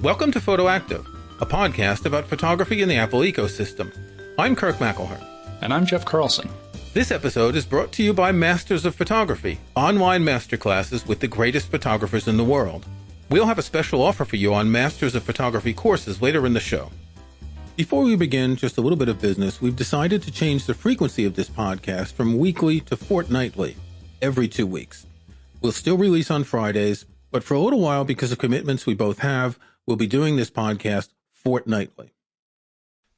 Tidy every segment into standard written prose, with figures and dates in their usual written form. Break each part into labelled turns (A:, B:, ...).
A: Welcome to Photoactive, a podcast about photography in the Apple ecosystem. I'm Kirk McElhern.
B: And I'm Jeff Carlson.
A: This episode is brought to you by Masters of Photography, online masterclasses with the greatest photographers in the world. We'll have a special offer for you on Masters of Photography courses later in the show. Before we begin, just a little bit of business. We've decided to change the frequency of this podcast from weekly to fortnightly, every 2 weeks. We'll still release on Fridays, but for a little while, because of commitments we both have, we'll be doing this podcast fortnightly.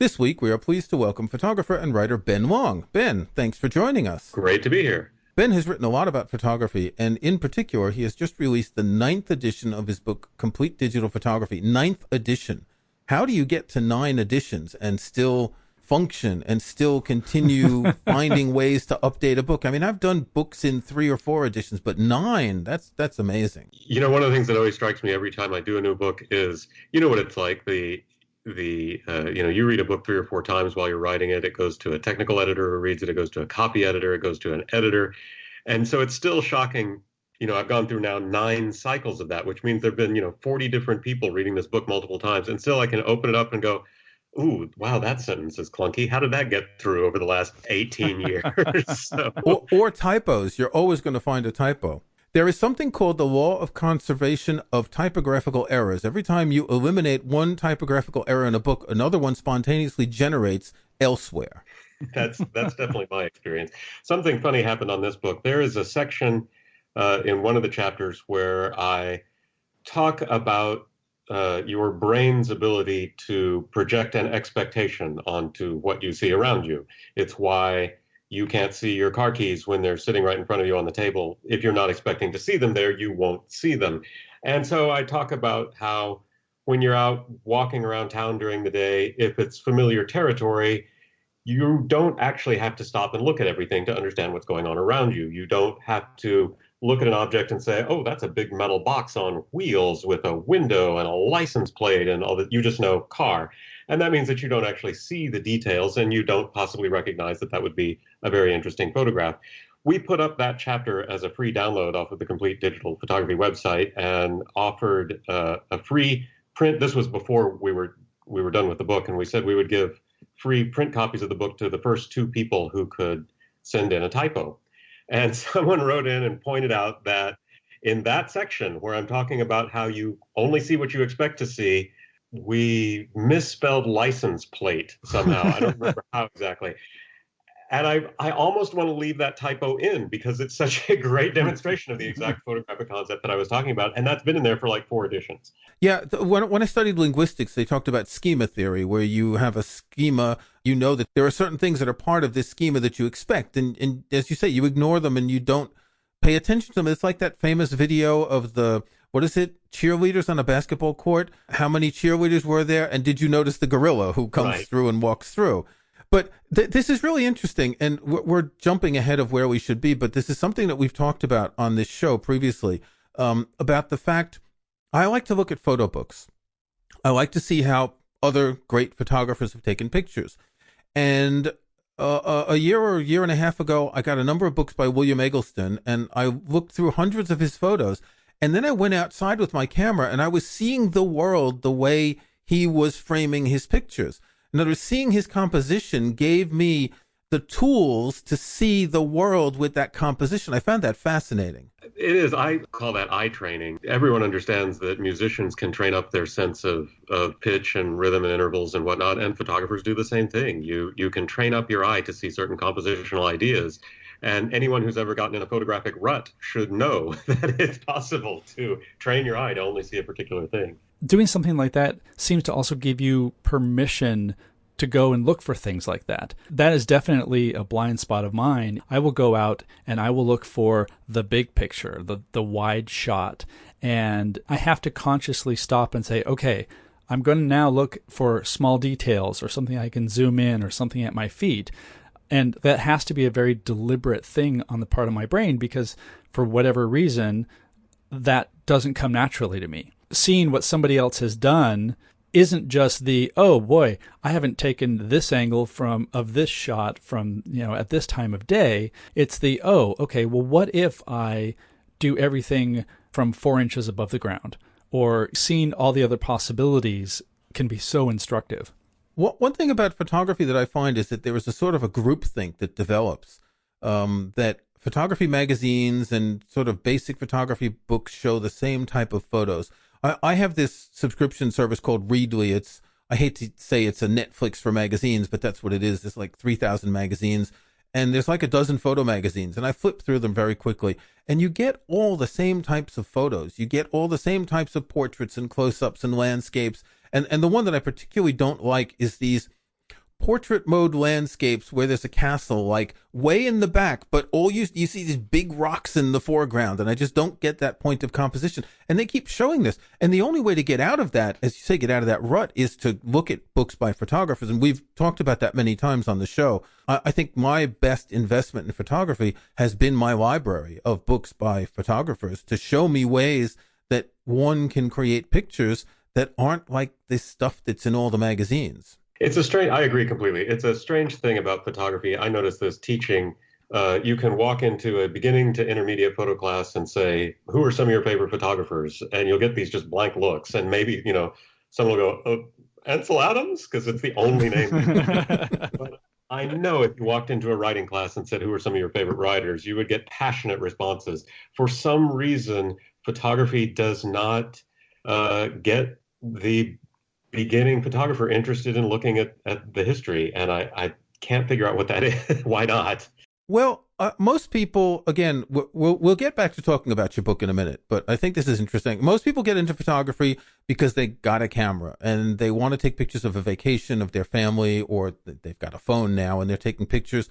A: This week, we are pleased to welcome photographer and writer Ben Long. Ben, thanks for joining us.
C: Great to be here.
A: Ben has written a lot about photography, and in particular, he has just released the 9th edition of his book, Complete Digital Photography. 9th edition. How do you get to 9 editions and still function and still continue finding ways to update a book? I mean, I've done books in 3 or 4 editions, but 9, that's amazing.
C: You know, one of the things that always strikes me every time I do a new book is, you know what it's like, you read a book 3 or 4 times while you're writing it. It goes to a technical editor who reads it. It goes to a copy editor. It goes to an editor. And so it's still shocking. You know, I've gone through now 9 cycles of that, which means there've been, 40 different people reading this book multiple times. And still I can open it up and go, ooh, wow, that sentence is clunky. How did that get through over the last 18 years? So.
A: or typos. You're always going to find a typo. There is something called the law of conservation of typographical errors. Every time you eliminate one typographical error in a book, another one spontaneously generates elsewhere.
C: That's definitely my experience. Something funny happened on this book. There is a section in one of the chapters where I talk about your brain's ability to project an expectation onto what you see around you. It's why you can't see your car keys when they're sitting right in front of you on the table. If you're not expecting to see them there, you won't see them. And so I talk about how when you're out walking around town during the day, if it's familiar territory, you don't actually have to stop and look at everything to understand what's going on around you. You don't have to look at an object and say, oh, that's a big metal box on wheels with a window and a license plate and all that. You just know car. And that means that you don't actually see the details and you don't possibly recognize that that would be a very interesting photograph. We put up that chapter as a free download off of the Complete Digital Photography website and offered a free print. This was before we were done with the book, and we said we would give free print copies of the book to the first 2 people who could send in a typo. And someone wrote in and pointed out that in that section where I'm talking about how you only see what you expect to see, we misspelled license plate somehow. I don't remember how exactly. And I almost want to leave that typo in because it's such a great demonstration of the exact photographic concept that I was talking about. And that's been in there for like 4 editions.
A: Yeah, when I studied linguistics, they talked about schema theory, where you have a schema, you know that there are certain things that are part of this schema that you expect. And as you say, you ignore them and you don't pay attention to them. It's like that famous video of cheerleaders on a basketball court. How many cheerleaders were there? And did you notice the gorilla who comes through and walks through? But this is really interesting, and we're jumping ahead of where we should be, but this is something that we've talked about on this show previously, about the fact I like to look at photo books. I like to see how other great photographers have taken pictures. And a year or a year and a half ago, I got a number of books by William Eggleston, and I looked through hundreds of his photos, and then I went outside with my camera, and I was seeing the world the way he was framing his pictures. In other words, seeing his composition gave me the tools to see the world with that composition. I found that fascinating.
C: It is. I call that eye training. Everyone understands that musicians can train up their sense of pitch and rhythm and intervals and whatnot, and photographers do the same thing. You can train up your eye to see certain compositional ideas. And anyone who's ever gotten in a photographic rut should know that it's possible to train your eye to only see a particular thing.
B: Doing something like that seems to also give you permission to go and look for things like that. That is definitely a blind spot of mine. I will go out and I will look for the big picture, the wide shot. And I have to consciously stop and say, okay, I'm going to now look for small details or something I can zoom in or something at my feet. And that has to be a very deliberate thing on the part of my brain because for whatever reason, that doesn't come naturally to me. Seeing what somebody else has done isn't just the, oh boy, I haven't taken this angle of this shot from, at this time of day. It's the, oh, okay, well, what if I do everything from 4 inches above the ground? or seeing all the other possibilities can be so instructive.
A: One thing about photography that I find is that there is a sort of a groupthink that develops, that photography magazines and sort of basic photography books show the same type of photos. I have this subscription service called Readly. I hate to say it's a Netflix for magazines, but that's what it is. There's like 3,000 magazines, and there's like a dozen photo magazines, and I flip through them very quickly. And you get all the same types of photos. You get all the same types of portraits and close-ups and landscapes. And the one that I particularly don't like is these portrait mode landscapes where there's a castle like way in the back, but all you see these big rocks in the foreground, and I just don't get that point of composition. And they keep showing this, and the only way to get out of that, as you say, get out of that rut, is to look at books by photographers, and we've talked about that many times on the show. I think my best investment in photography has been my library of books by photographers to show me ways that one can create pictures that aren't like this stuff that's in all the magazines.
C: I agree completely. It's a strange thing about photography. I noticed this teaching. You can walk into a beginning to intermediate photo class and say, who are some of your favorite photographers? And you'll get these just blank looks. And maybe, someone will go, oh, Ansel Adams, because it's the only name. But I know if you walked into a writing class and said, who are some of your favorite writers, you would get passionate responses. For some reason, photography does not get the beginning photographer interested in looking at the history, and I can't figure out what that is. Why not?
A: Well, most people, again, we'll get back to talking about your book in a minute, but I think this is interesting. Most people get into photography because they got a camera and they want to take pictures of a vacation of their family, or they've got a phone now and they're taking pictures,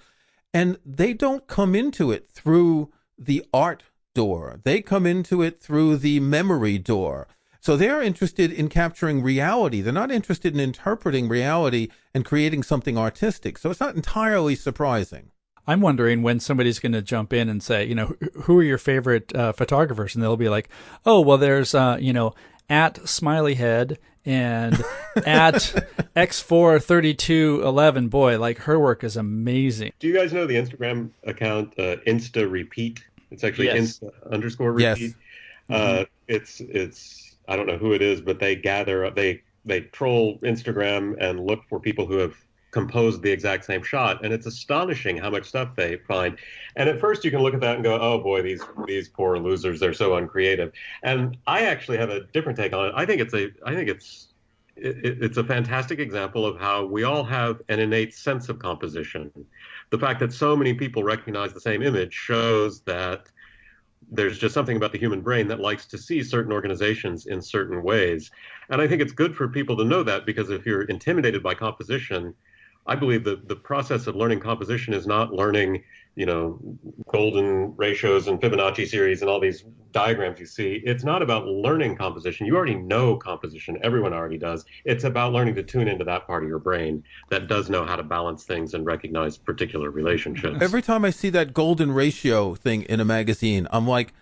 A: and they don't come into it through the art door. They come into it through the memory door. So they're interested in capturing reality. They're not interested in interpreting reality and creating something artistic. So it's not entirely surprising.
B: I'm wondering when somebody's going to jump in and say, who are your favorite photographers? And they'll be like, oh, well, there's, at Smileyhead and at X43211. Boy, like her work is amazing.
C: Do you guys know the Instagram account Insta Repeat? It's actually
B: Yes.
C: Insta_repeat.
A: Yes.
C: It's I don't know who it is, but they gather, they troll Instagram and look for people who have composed the exact same shot. And it's astonishing how much stuff they find. And at first you can look at that and go, oh boy, these poor losers, they're so uncreative. And I actually have a different take on it. I think it's a fantastic example of how we all have an innate sense of composition. The fact that so many people recognize the same image shows that there's just something about the human brain that likes to see certain organizations in certain ways. And I think it's good for people to know that, because if you're intimidated by composition, I believe that the process of learning composition is not learning, golden ratios and Fibonacci series and all these diagrams you see. It's not about learning composition. You already know composition. Everyone already does. It's about learning to tune into that part of your brain that does know how to balance things and recognize particular relationships.
A: Every time I see that golden ratio thing in a magazine, I'm like,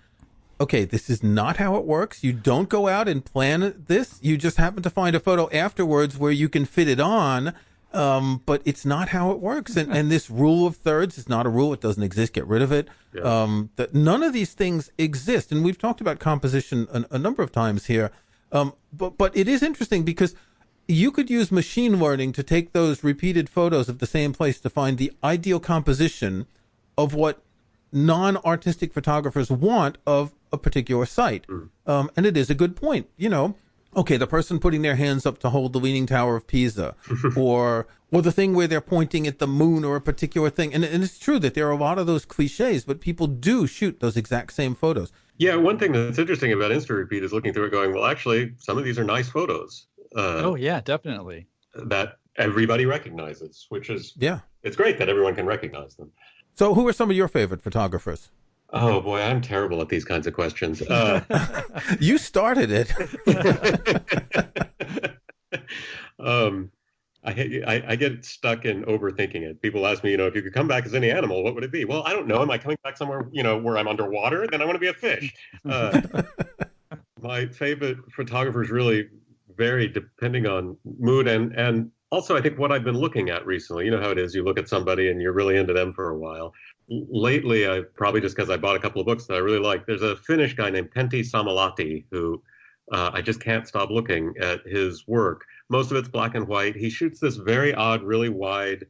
A: okay, this is not how it works. You don't go out and plan this. You just happen to find a photo afterwards where you can fit it on. But it's not how it works. And this rule of thirds is not a rule. It doesn't exist. Get rid of it.
C: Yeah.
A: That none of these things exist. And we've talked about composition a number of times here. But it is interesting because you could use machine learning to take those repeated photos of the same place to find the ideal composition of what non-artistic photographers want of a particular site. And it is a good point. Okay, the person putting their hands up to hold the Leaning Tower of Pisa, or the thing where they're pointing at the moon, or a particular thing. And it's true that there are a lot of those cliches, but people do shoot those exact same photos.
C: Yeah, one thing that's interesting about Insta Repeat is looking through it going, well, actually, some of these are nice photos.
B: Oh, yeah, definitely.
C: That everybody recognizes, which is,
A: Yeah.
C: It's great that everyone can recognize them.
A: So who are some of your favorite photographers?
C: Oh, boy, I'm terrible at these kinds of questions.
A: You started it.
C: I get stuck in overthinking it. People ask me, if you could come back as any animal, what would it be? Well, I don't know. Am I coming back somewhere, where I'm underwater? Then I want to be a fish. My favorite photographers really vary depending on mood and also I think what I've been looking at recently. You know how it is. You look at somebody and you're really into them for a while. Lately, probably just because I bought a couple of books that I really like. There's a Finnish guy named Pentti Samalahti who I just can't stop looking at his work. Most of it's black and white. He shoots this very odd, really wide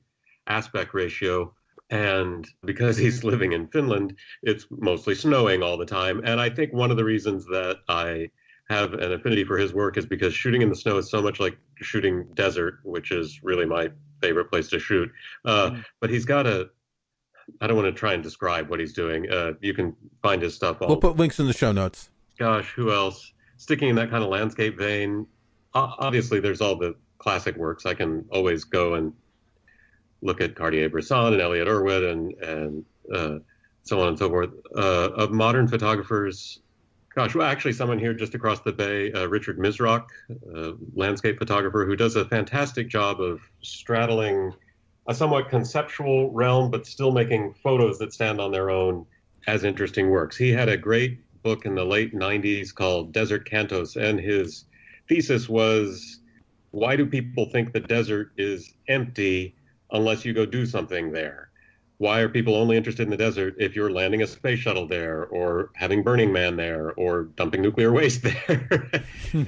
C: aspect ratio. And because he's living in Finland, it's mostly snowing all the time. And I think one of the reasons that I have an affinity for his work is because shooting in the snow is so much like shooting desert, which is really my favorite place to shoot. But he's got I don't want to try and describe what he's doing. You can find his stuff
A: We'll
C: all.
A: put links in the show notes.
C: Gosh, who else? Sticking in that kind of landscape vein. Obviously, there's all the classic works. I can always go and look at Cartier-Bresson and Elliot Erwitt and so on and so forth. Of modern photographers, gosh, well, actually, someone here just across the bay, Richard Misrock, landscape photographer, who does a fantastic job of straddling a somewhat conceptual realm, but still making photos that stand on their own as interesting works. He had a great book in the late 90s called Desert Cantos, and his thesis was, why do people think the desert is empty unless you go do something there? Why are people only interested in the desert if you're landing a space shuttle there or having Burning Man there or dumping nuclear waste there?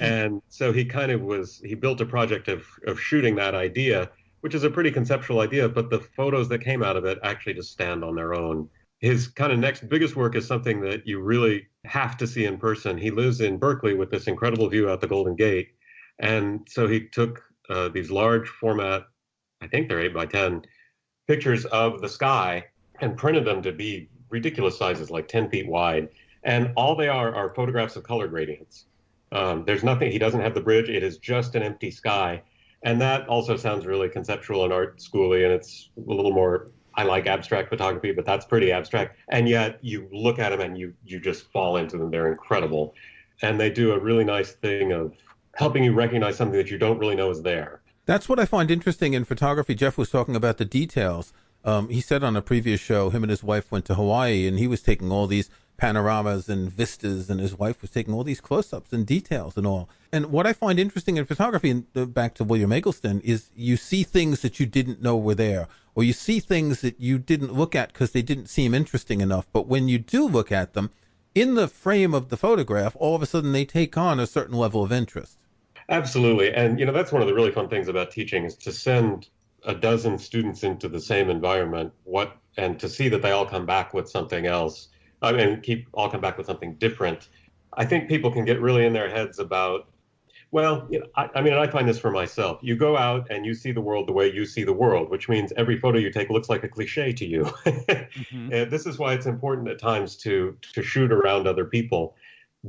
C: And so he built a project of shooting that idea, which is a pretty conceptual idea, but the photos that came out of it actually just stand on their own. His kind of next biggest work is something that you really have to see in person. He lives in Berkeley with this incredible view out the Golden Gate. And so he took these large format, I think they're 8x10, pictures of the sky and printed them to be ridiculous sizes, like 10 feet wide. And all they are photographs of color gradients. There's nothing, he doesn't have the bridge. It is just an empty sky. And that also sounds really conceptual and art schooly, and it's a little more, I like abstract photography, but that's pretty abstract. And yet you look at them and you just fall into them. They're incredible. And they do a really nice thing of helping you recognize something that you don't really know is there.
A: That's what I find interesting in photography. Jeff was talking about the details. He said on a previous show, him and his wife went to Hawaii, and he was taking all these panoramas and vistas, and his wife was taking all these close-ups and details and all. And what I find interesting in photography, and back to William Eggleston, is you see things that you didn't know were there, or you see things that you didn't look at because they didn't seem interesting enough. But when you do look at them, in the frame of the photograph, all of a sudden they take on a certain level of interest.
C: Absolutely. And, that's one of the really fun things about teaching is to send a dozen students into the same environment, and to see that they all come back with something else. All come back with something different. I think people can get really in their heads about, well, I find this for myself. You go out and you see the world the way you see the world, which means every photo you take looks like a cliche to you. Mm-hmm. And this is why it's important at times to shoot around other people,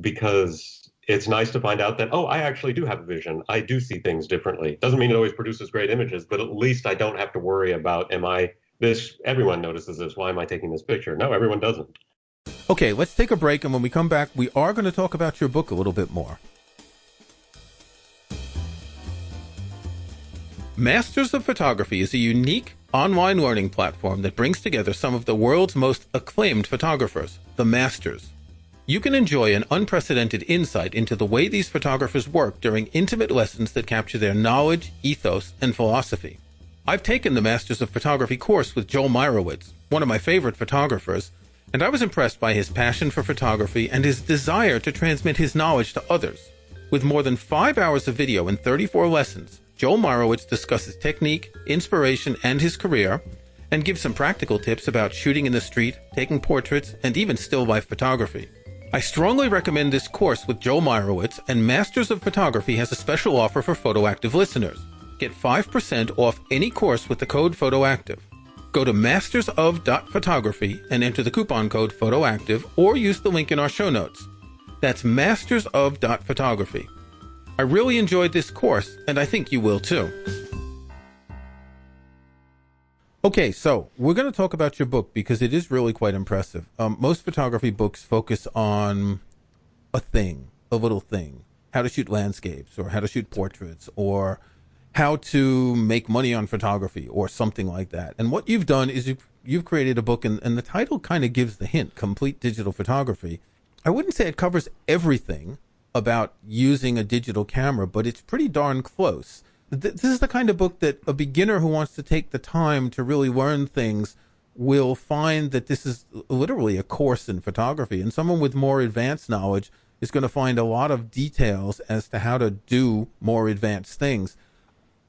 C: because it's nice to find out that, I actually do have a vision. I do see things differently. Doesn't mean it always produces great images, but at least I don't have to worry about, everyone notices this. Why am I taking this picture? No, everyone doesn't.
A: Okay, let's take a break, and when we come back, we are going to talk about your book a little bit more. Masters of Photography is a unique online learning platform that brings together some of the world's most acclaimed photographers, the Masters. You can enjoy an unprecedented insight into the way these photographers work during intimate lessons that capture their knowledge, ethos, and philosophy. I've taken the Masters of Photography course with Joel Meyerowitz, one of my favorite photographers, and I was impressed by his passion for photography and his desire to transmit his knowledge to others. With more than 5 hours of video and 34 lessons, Joel Meyerowitz discusses technique, inspiration, and his career, and gives some practical tips about shooting in the street, taking portraits, and even still life photography. I strongly recommend this course with Joel Meyerowitz, and Masters of Photography has a special offer for PhotoActive listeners. Get 5% off any course with the code PhotoActive. Go to mastersof.photography and enter the coupon code PhotoActive, or use the link in our show notes. That's mastersof.photography. I really enjoyed this course, and I think you will too. Okay, so we're going to talk about your book because it is really quite impressive. Most photography books focus on a thing, a little thing, how to shoot landscapes or how to shoot portraits or how to make money on photography or something like that. And what you've done is you've created a book, and the title kind of gives the hint, Complete Digital Photography. I wouldn't say it covers everything about using a digital camera, but it's pretty darn close. This is the kind of book that a beginner who wants to take the time to really learn things will find that this is literally a course in photography, and someone with more advanced knowledge is going to find a lot of details as to how to do more advanced things.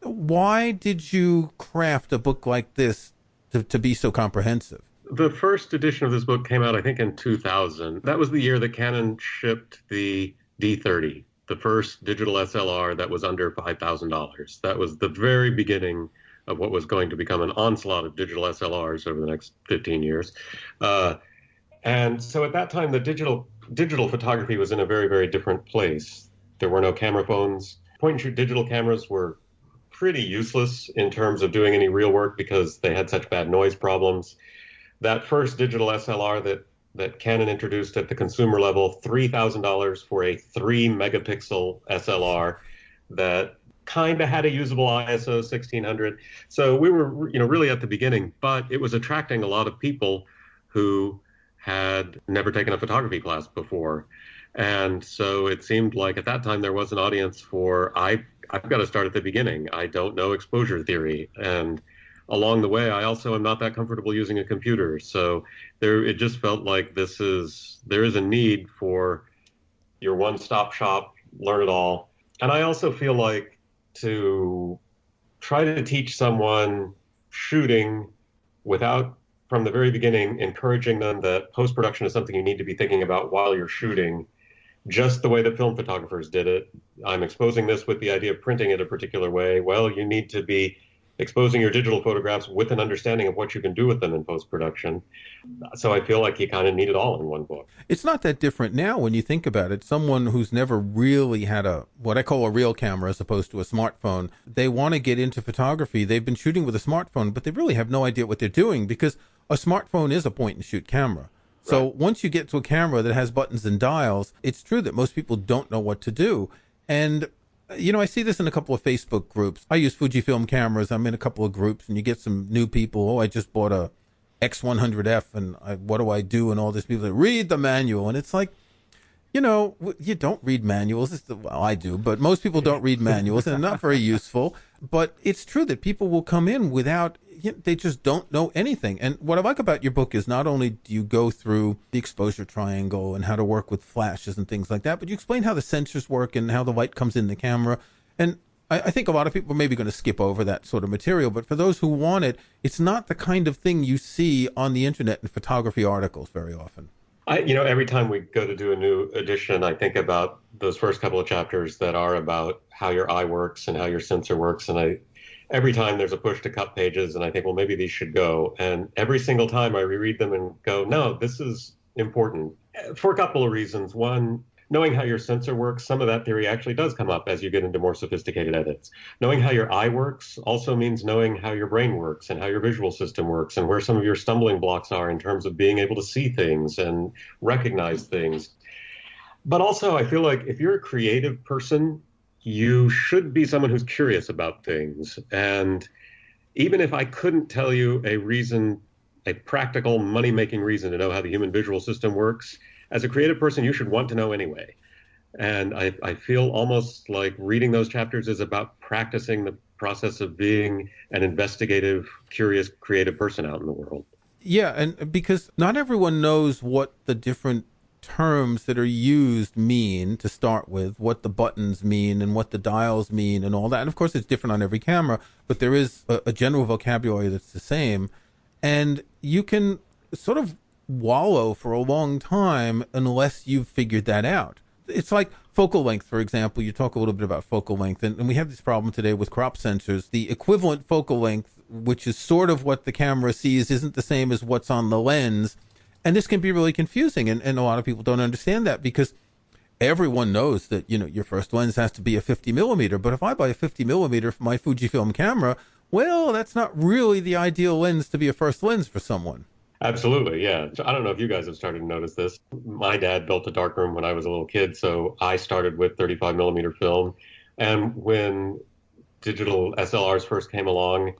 A: Why did you craft a book like this to be so comprehensive?
C: The first edition of this book came out, I think, in 2000. That was the year that Canon shipped the D30, the first digital SLR that was under $5,000. That was the very beginning of what was going to become an onslaught of digital SLRs over the next 15 years. And so at that time, the digital photography was in a very, very different place. There were no camera phones. Point-and-shoot digital cameras were pretty useless in terms of doing any real work because they had such bad noise problems. That first digital SLR that Canon introduced at the consumer level, $3,000 for a 3-megapixel SLR that kind of had a usable ISO 1600. So we were, really at the beginning, but it was attracting a lot of people who had never taken a photography class before. And so it seemed like at that time there was an audience for, I've got to start at the beginning. I don't know exposure theory. And along the way, I also am not that comfortable using a computer. So it just felt like there is a need for your one-stop shop, learn it all. And I also feel like to try to teach someone shooting without, from the very beginning, encouraging them that post-production is something you need to be thinking about while you're shooting, just the way that film photographers did it. I'm exposing this with the idea of printing it a particular way. Well, you need to be exposing your digital photographs with an understanding of what you can do with them in post-production. So I feel like you kind of need it all in one book.
A: It's not that different now when you think about it. Someone who's never really had what I call a real camera as opposed to a smartphone, they want to get into photography. They've been shooting with a smartphone, but they really have no idea what they're doing because a smartphone is a point-and-shoot camera. So
C: Right.
A: Once you get to a camera that has buttons and dials, it's true that most people don't know what to do. And I see this in a couple of Facebook groups. I use Fujifilm cameras. I'm in a couple of groups, and you get some new people. Oh, I just bought a X100F, and what do I do? And all these people that read the manual, and it's like, you don't read manuals. Well, I do, but most people don't read manuals, and they're not very useful. But it's true that people will come in without, they just don't know anything. And what I like about your book is not only do you go through the exposure triangle and how to work with flashes and things like that, but you explain how the sensors work and how the light comes in the camera. And I think a lot of people are maybe going to skip over that sort of material, but for those who want it, it's not the kind of thing you see on the internet in photography articles very often.
C: Every time we go to do a new edition, I think about those first couple of chapters that are about how your eye works and how your sensor works. And every time there's a push to cut pages, and I think, well, maybe these should go. And every single time I reread them and go, no, this is important for a couple of reasons. One, knowing how your sensor works, some of that theory actually does come up as you get into more sophisticated edits. Knowing how your eye works also means knowing how your brain works and how your visual system works and where some of your stumbling blocks are in terms of being able to see things and recognize things. But also, I feel like if you're a creative person, you should be someone who's curious about things. And even if I couldn't tell you a practical money-making reason to know how the human visual system works, as a creative person, you should want to know anyway. And I feel almost like reading those chapters is about practicing the process of being an investigative, curious, creative person out in the world.
A: Yeah, and because not everyone knows what the different terms that are used mean to start with, what the buttons mean and what the dials mean and all that. And of course, it's different on every camera, but there is a general vocabulary that's the same. And you can sort of wallow for a long time unless you've figured that out. It's like focal length, for example. You talk a little bit about focal length, and we have this problem today with crop sensors. The equivalent focal length, which is sort of what the camera sees, isn't the same as what's on the lens. And this can be really confusing, and a lot of people don't understand that because everyone knows that, your first lens has to be a 50 millimeter. But if I buy a 50 millimeter for my Fujifilm camera, well, that's not really the ideal lens to be a first lens for someone.
C: Absolutely, yeah. I don't know if you guys have started to notice this. My dad built a darkroom when I was a little kid, so I started with 35 millimeter film. And when digital SLRs first came along,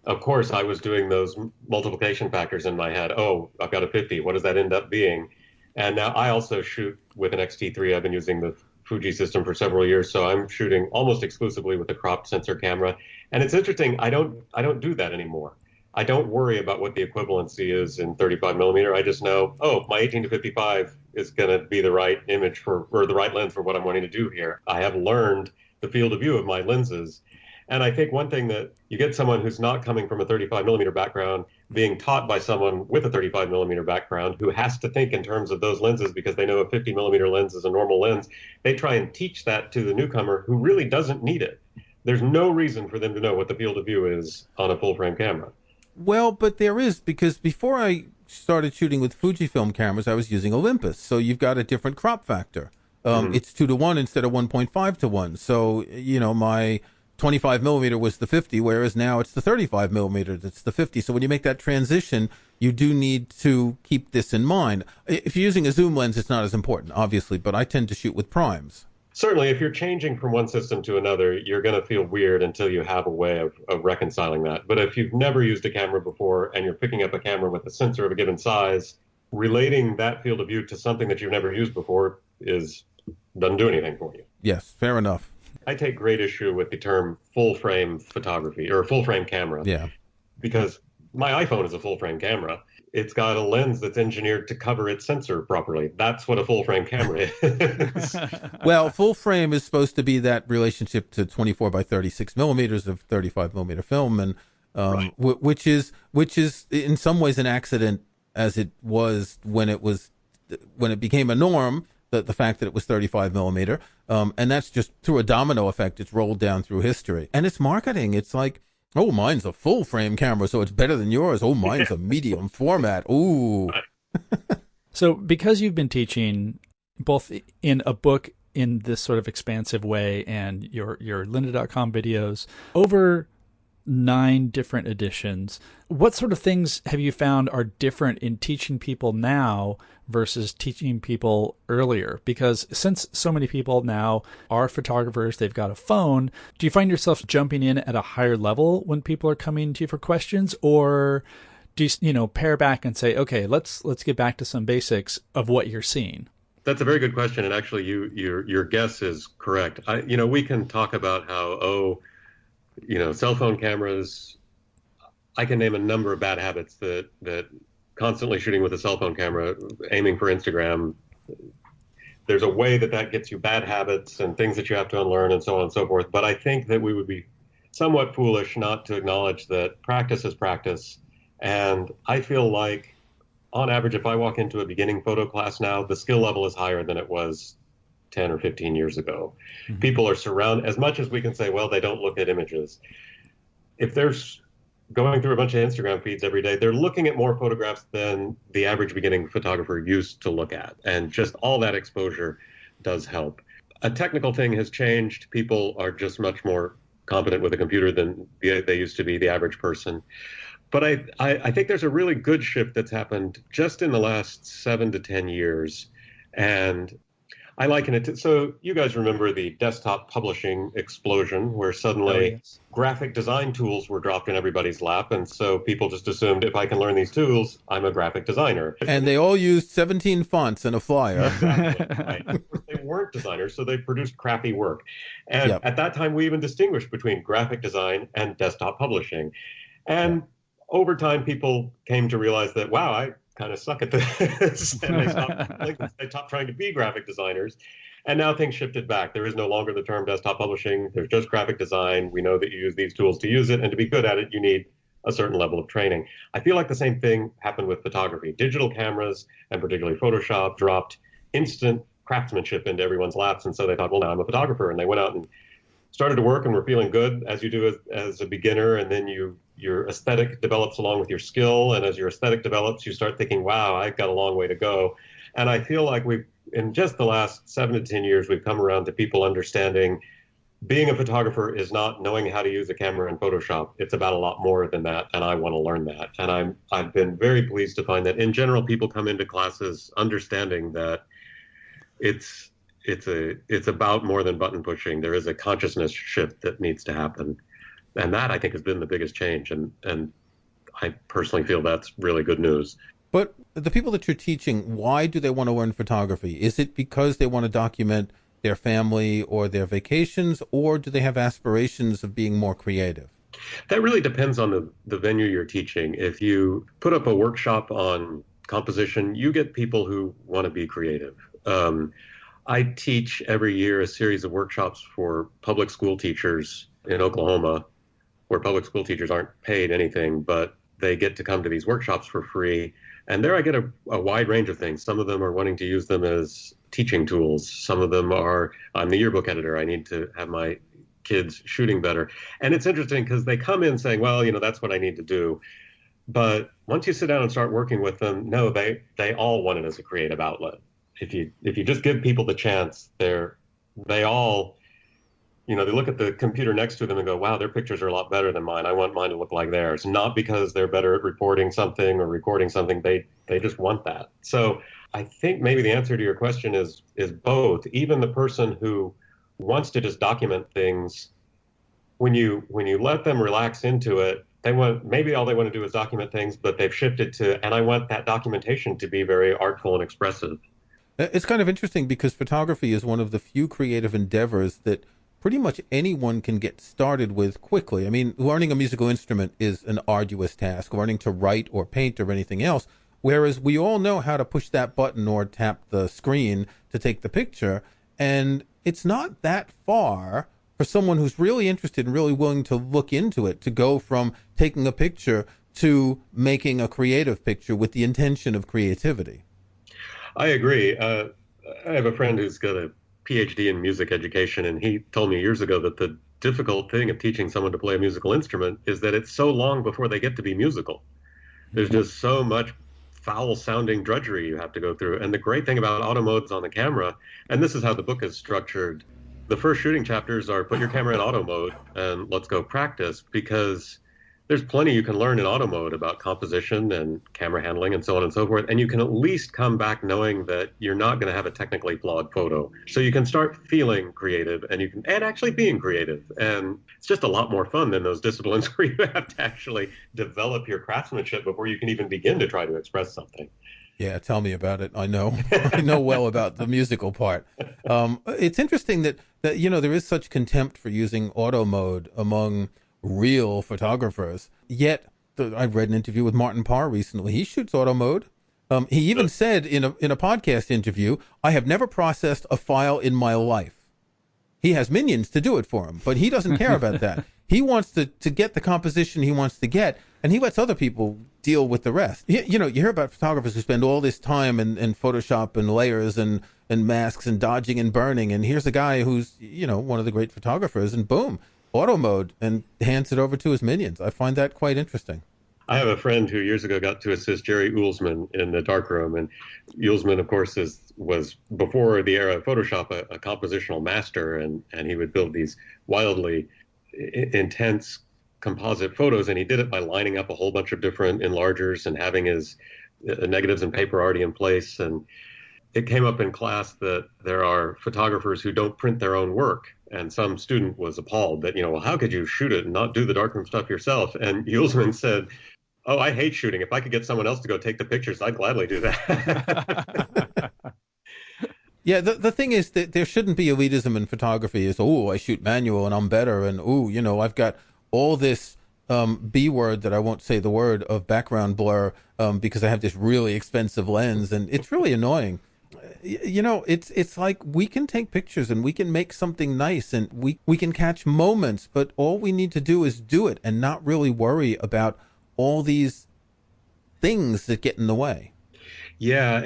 C: of course, I was doing those multiplication factors in my head. Oh, I've got a 50. What does that end up being? And now I also shoot with an X-T3. I've been using the Fuji system for several years, so I'm shooting almost exclusively with a cropped sensor camera. And it's interesting. I don't do that anymore. I don't worry about what the equivalency is in 35 millimeter. I just know, oh, my 18 to 55 is going to be the right image for, or the right lens for what I'm wanting to do here. I have learned the field of view of my lenses. And I think one thing that you get someone who's not coming from a 35 millimeter background being taught by someone with a 35 millimeter background who has to think in terms of those lenses because they know a 50 millimeter lens is a normal lens. They try and teach that to the newcomer who really doesn't need it. There's no reason for them to know what the field of view is on a full frame camera.
A: Well, but there is, because before I started shooting with Fujifilm cameras, I was using Olympus. So you've got a different crop factor. It's 2:1 instead of 1.5:1. So, my 25 millimeter was the 50, whereas now it's the 35 millimeter that's the 50. So when you make that transition, you do need to keep this in mind. If you're using a zoom lens, it's not as important, obviously, but I tend to shoot with primes.
C: Certainly, if you're changing from one system to another, you're going to feel weird until you have a way of reconciling that. But if you've never used a camera before and you're picking up a camera with a sensor of a given size, relating that field of view to something that you've never used before doesn't do anything for you.
A: Yes, fair enough.
C: I take great issue with the term full frame photography or full frame camera.
A: Yeah.
C: Because my iPhone is a full frame camera. It's got a lens that's engineered to cover its sensor properly. That's what a full frame camera is.
A: Well, full frame is supposed to be that relationship to 24 by 36 millimeters of 35 millimeter film, and
C: Right.
A: which is in some ways an accident, as it was when it became a norm. The fact that it was 35 millimeter, and that's just through a domino effect. It's rolled down through history, and it's marketing. It's like, oh, mine's a full frame camera, so it's better than yours. Oh, mine's a medium format. Ooh.
B: So because you've been teaching both in a book in this sort of expansive way and your lynda.com videos over 9 different editions, what sort of things have you found are different in teaching people now versus teaching people earlier? Because since so many people now are photographers, they've got a phone, do you find yourself jumping in at a higher level when people are coming to you for questions, or do you pare back and say, okay, let's get back to some basics of what you're seeing?
C: That's a very good question, and actually, your guess is correct. We can talk about how cell phone cameras. I can name a number of bad habits that constantly shooting with a cell phone camera, aiming for Instagram. There's a way that gets you bad habits and things that you have to unlearn and so on and so forth. But I think that we would be somewhat foolish not to acknowledge that practice is practice. And I feel like, on average, if I walk into a beginning photo class now, the skill level is higher than it was 10 or 15 years ago. Mm-hmm. People are surrounded, as much as we can say, well, they don't look at images. If they're going through a bunch of Instagram feeds every day, they're looking at more photographs than the average beginning photographer used to look at. And just all that exposure does help. A technical thing has changed. People are just much more competent with a computer than they used to be, the average person. But I think there's a really good shift that's happened just in the last 7 to 10 years. And I liken it to, so you guys remember the desktop publishing explosion where suddenly graphic design tools were dropped in everybody's lap. And so people just assumed, if I can learn these tools, I'm a graphic designer.
A: And they all used 17 fonts and a flyer.
C: Exactly. Right. They weren't designers, so they produced crappy work. And at that time, we even distinguished between graphic design and desktop publishing. And over time, people came to realize that, wow, I kind of suck at this. And they stopped trying to be graphic designers. And now things shifted back. There is no longer the term desktop publishing. There's just graphic design. We know that you use these tools to use it. And to be good at it, you need a certain level of training. I feel like the same thing happened with photography. Digital cameras, and particularly Photoshop, dropped instant craftsmanship into everyone's laps. And so they thought, well, now I'm a photographer. And they went out and started to work and were feeling good, as you do as a beginner. And then your aesthetic develops along with your skill. And as your aesthetic develops, you start thinking, wow, I've got a long way to go. And I feel like in just the last 7 to 10 years, we've come around to people understanding being a photographer is not knowing how to use a camera in Photoshop. It's about a lot more than that. And I want to learn that. And I've been very pleased to find that in general, people come into classes understanding that it's about more than button pushing. There is a consciousness shift that needs to happen. And that, I think, has been the biggest change. And I personally feel that's really good news.
A: But the people that you're teaching, why do they want to learn photography? Is it because they want to document their family or their vacations, or do they have aspirations of being more creative?
C: That really depends on the venue you're teaching. If you put up a workshop on composition, you get people who want to be creative. I teach every year a series of workshops for public school teachers in Oklahoma, where public school teachers aren't paid anything, but they get to come to these workshops for free. And there I get a wide range of things. Some of them are wanting to use them as teaching tools. Some of them are, I'm the yearbook editor. I need to have my kids shooting better. And it's interesting because they come in saying, well, that's what I need to do. But once you sit down and start working with them, no, they all want it as a creative outlet. If you just give people the chance, they all, they look at the computer next to them and go, wow, their pictures are a lot better than mine. I want mine to look like theirs. Not because they're better at reporting something or recording something. They just want that. So I think maybe the answer to your question is both. Even the person who wants to just document things, when you let them relax into it, maybe all they want to do is document things, but they've shifted to, and I want that documentation to be very artful and expressive.
A: It's kind of interesting because photography is one of the few creative endeavors that pretty much anyone can get started with quickly. I mean, learning a musical instrument is an arduous task, learning to write or paint or anything else, whereas we all know how to push that button or tap the screen to take the picture. And it's not that far for someone who's really interested and really willing to look into it to go from taking a picture to making a creative picture with the intention of creativity.
C: I agree. I have a friend who's got a PhD in music education, and he told me years ago that the difficult thing of teaching someone to play a musical instrument is that it's so long before they get to be musical. There's just so much foul sounding drudgery you have to go through. And the great thing about auto modes on the camera, and this is how the book is structured, the first shooting chapters are put your camera in auto mode and let's go practice, because there's plenty you can learn in auto mode about composition and camera handling and so on and so forth. And you can at least come back knowing that you're not going to have a technically flawed photo. So you can start feeling creative and actually being creative. And it's just a lot more fun than those disciplines where you have to actually develop your craftsmanship before you can even begin to try to express something.
A: Yeah, tell me about it. I know, I know well about the musical part. It's interesting that there is such contempt for using auto mode among real photographers. Yet, I read an interview with Martin Parr recently. He shoots auto mode. He even said in a podcast interview, "I have never processed a file in my life." He has minions to do it for him, but he doesn't care about that. He wants to get the composition he wants to get, and he lets other people deal with the rest. You hear about photographers who spend all this time in Photoshop and layers and masks and dodging and burning, and here's a guy who's, one of the great photographers, and boom, auto mode, and hands it over to his minions. I find that quite interesting.
C: I have a friend who years ago got to assist Jerry Uhlsman in the darkroom, and Uhlsman, of course, was before the era of Photoshop a compositional master, and he would build these wildly intense composite photos, and he did it by lining up a whole bunch of different enlargers and having his negatives and paper already in place. And it came up in class that there are photographers who don't print their own work. And some student was appalled that, well, how could you shoot it and not do the darkroom stuff yourself? And Uhlsman said, oh, I hate shooting. If I could get someone else to go take the pictures, I'd gladly do that.
A: Yeah, the thing is that there shouldn't be elitism in photography. Is, oh, I shoot manual and I'm better. And, oh, I've got all this B word that I won't say the word of background blur because I have this really expensive lens. And it's really annoying. It's like we can take pictures and we can make something nice and we can catch moments, but all we need to do is do it and not really worry about all these things that get in the way.
C: Yeah,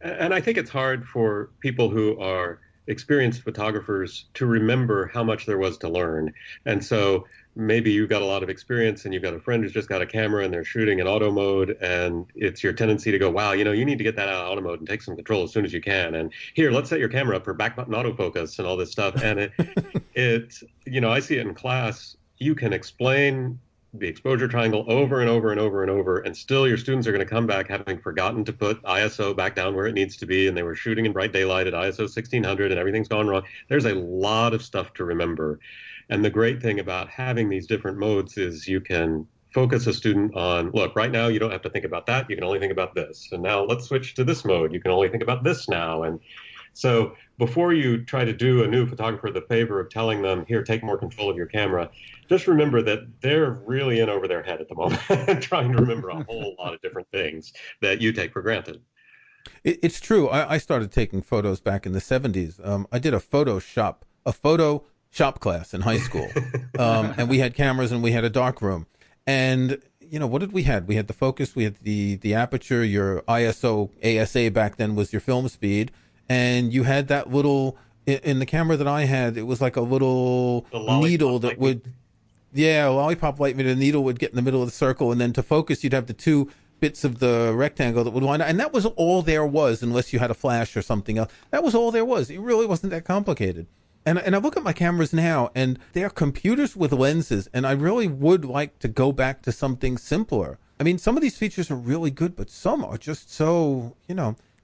C: and I think it's hard for people who are experienced photographers to remember how much there was to learn. And so maybe you've got a lot of experience and you've got a friend who's just got a camera and they're shooting in auto mode, and it's your tendency to go, wow, you need to get that out of auto mode and take some control as soon as you can. And here, let's set your camera up for back button autofocus and all this stuff. And I see it in class. You can explain the exposure triangle over and over and over and over, and still your students are going to come back having forgotten to put ISO back down where it needs to be, and they were shooting in bright daylight at ISO 1600 and everything's gone wrong. There's a lot of stuff to remember. And the great thing about having these different modes is you can focus a student on, look, right now you don't have to think about that. You can only think about this. And now let's switch to this mode. You can only think about this now. And So before you try to do a new photographer the favor of telling them, here, take more control of your camera, just remember that they're really in over their head at the moment, trying to remember a whole lot of different things that you take for granted.
A: It's true. I started taking photos back in the 70s. I did a photo shop class in high school. And we had cameras and we had a dark room. And, what did we had? We had the focus, we had the aperture, your ISO, ASA back then was your film speed. And you had that little, in the camera that I had, it was like a little needle that would, yeah, a lollipop light meter. The needle would get in the middle of the circle. And then to focus, you'd have the two bits of the rectangle that would wind up. And that was all there was, unless you had a flash or something else. That was all there was. It really wasn't that complicated. And I look at my cameras now, and they're computers with lenses, and I really would like to go back to something simpler. I mean, some of these features are really good, but some are just so,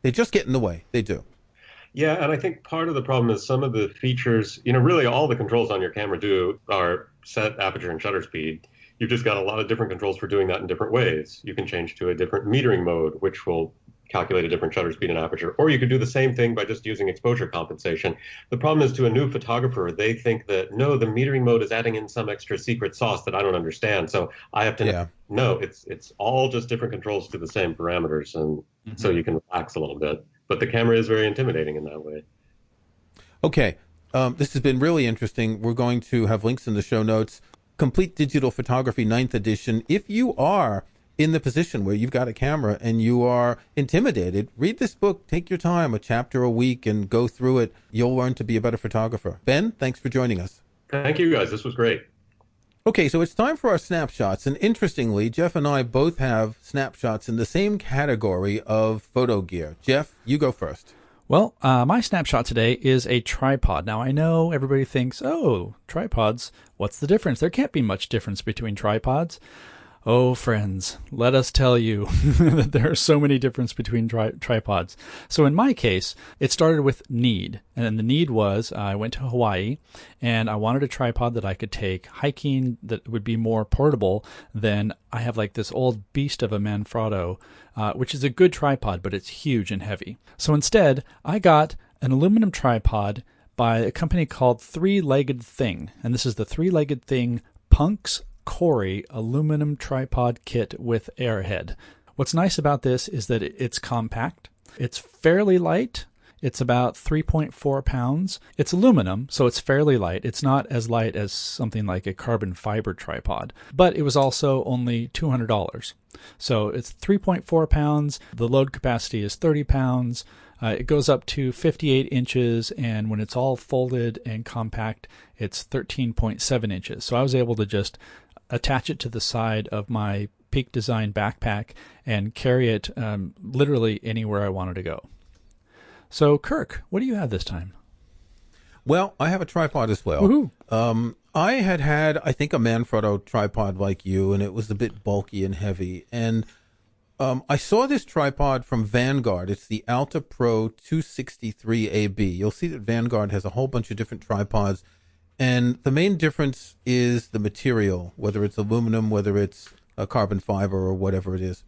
A: they just get in the way. They do.
C: Yeah, and I think part of the problem is some of the features, really all the controls on your camera do are set aperture and shutter speed. You've just got a lot of different controls for doing that in different ways. You can change to a different metering mode, which will calculate a different shutter speed and aperture. Or you could do the same thing by just using exposure compensation. The problem is, to a new photographer, they think that, no, the metering mode is adding in some extra secret sauce that I don't understand. So I have to No, it's all just different controls to the same parameters. And so you can relax a little bit. But the camera is very intimidating in that way.
A: Okay. This has been really interesting. We're going to have links in the show notes. Complete Digital Photography 9th edition. If you are in the position where you've got a camera and you are intimidated, read this book, take your time, a chapter a week, and go through it. You'll learn to be a better photographer. Ben, thanks for joining us.
C: Thank you, guys. This was great.
A: Okay, so it's time for our snapshots. And interestingly, Jeff and I both have snapshots in the same category of photo gear. Jeff, you go first.
B: Well, my snapshot today is a tripod. Now, I know everybody thinks, oh, tripods, what's the difference? There can't be much difference between tripods. Oh, friends, let us tell you that there are so many differences between tripods. So in my case, it started with need. And the need was I went to Hawaii and I wanted a tripod that I could take hiking that would be more portable than I have like this old beast of a Manfrotto, which is a good tripod, but it's huge and heavy. So instead, I got an aluminum tripod by a company called Three-Legged Thing. And this is the Three-Legged Thing Punks Corey aluminum tripod kit with Airhead. What's nice about this is that it's compact. It's fairly light. It's about 3.4 pounds. It's aluminum, so it's fairly light. It's not as light as something like a carbon fiber tripod, but it was also only $200. So it's 3.4 pounds. The load capacity is 30 pounds. It goes up to 58 inches, and when it's all folded and compact, it's 13.7 inches. So I was able to just attach it to the side of my Peak Design backpack and carry it literally anywhere I wanted to go. So, Kirk, what do you have this time?
A: Well, I have a tripod as well. I had, I think, a Manfrotto tripod like you, and it was a bit bulky and heavy. And I saw this tripod from Vanguard. It's the Alta Pro 263AB. You'll see that Vanguard has a whole bunch of different tripods. And the main difference is the material, whether it's aluminum, whether it's a carbon fiber or whatever it is.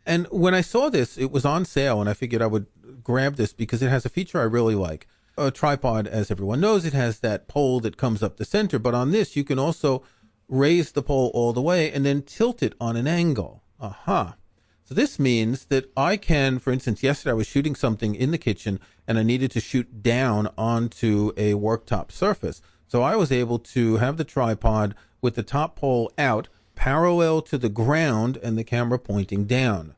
A: And when I saw this, it was on sale, and I figured I would grab this because it has a feature I really like. A tripod, as everyone knows, it has that pole that comes up the center, but on this, you can also raise the pole all the way and then tilt it on an angle. Aha. So this means that I can, for instance, yesterday I was shooting something in the kitchen, and I needed to shoot down onto a worktop surface. So I was able to have the tripod with the top pole out, parallel to the ground, and the camera pointing down.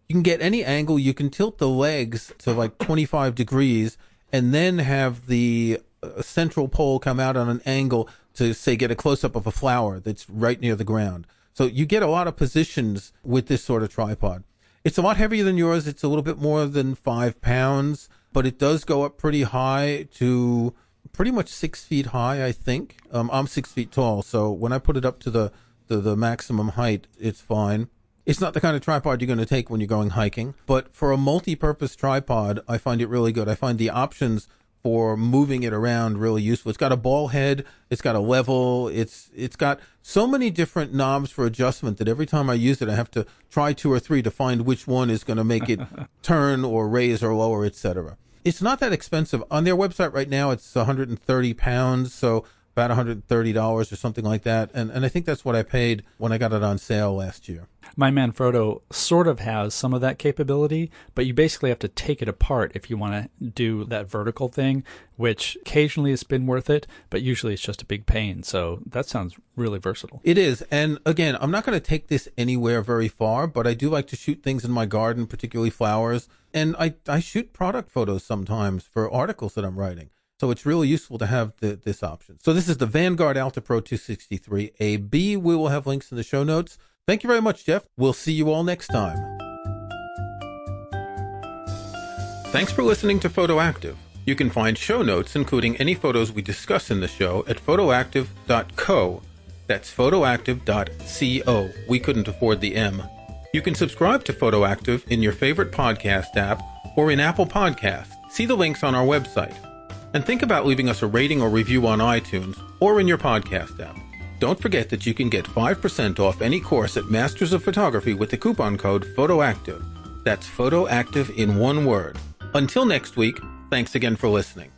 A: You can get any angle. You can tilt the legs to like 25 degrees and then have the central pole come out on an angle to, say, get a close-up of a flower that's right near the ground. So you get a lot of positions with this sort of tripod. It's a lot heavier than yours. It's a little bit more than 5 pounds, but it does go up pretty high to pretty much 6 feet high, I think. I'm 6 feet tall, so when I put it up to the maximum height, it's fine. It's not the kind of tripod you're going to take when you're going hiking, but for a multi-purpose tripod, I find it really good. I find the options for moving it around really useful. It's got a ball head, it's got a level, it's got so many different knobs for adjustment that every time I use it, I have to try 2 or 3 to find which one is going to make it turn or raise or lower, etc. It's not that expensive. On their website right now, it's £130, so about $130 or something like that. And I think that's what I paid when I got it on sale last year.
B: My Manfrotto sort of has some of that capability, but you basically have to take it apart if you want to do that vertical thing, which occasionally has been worth it, but usually it's just a big pain. So that sounds really versatile.
A: It is. And again, I'm not going to take this anywhere very far, but I do like to shoot things in my garden, particularly flowers. And I shoot product photos sometimes for articles that I'm writing. So it's really useful to have this option. So this is the Vanguard Alta Pro 263AB. We will have links in the show notes. Thank you very much, Jeff. We'll see you all next time. Thanks for listening to Photoactive. You can find show notes, including any photos we discuss in the show, at photoactive.co. That's photoactive.co. We couldn't afford the M. You can subscribe to Photoactive in your favorite podcast app or in Apple Podcasts. See the links on our website. And think about leaving us a rating or review on iTunes or in your podcast app. Don't forget that you can get 5% off any course at Masters of Photography with the coupon code PHOTOACTIVE. That's PHOTOACTIVE in one word. Until next week, thanks again for listening.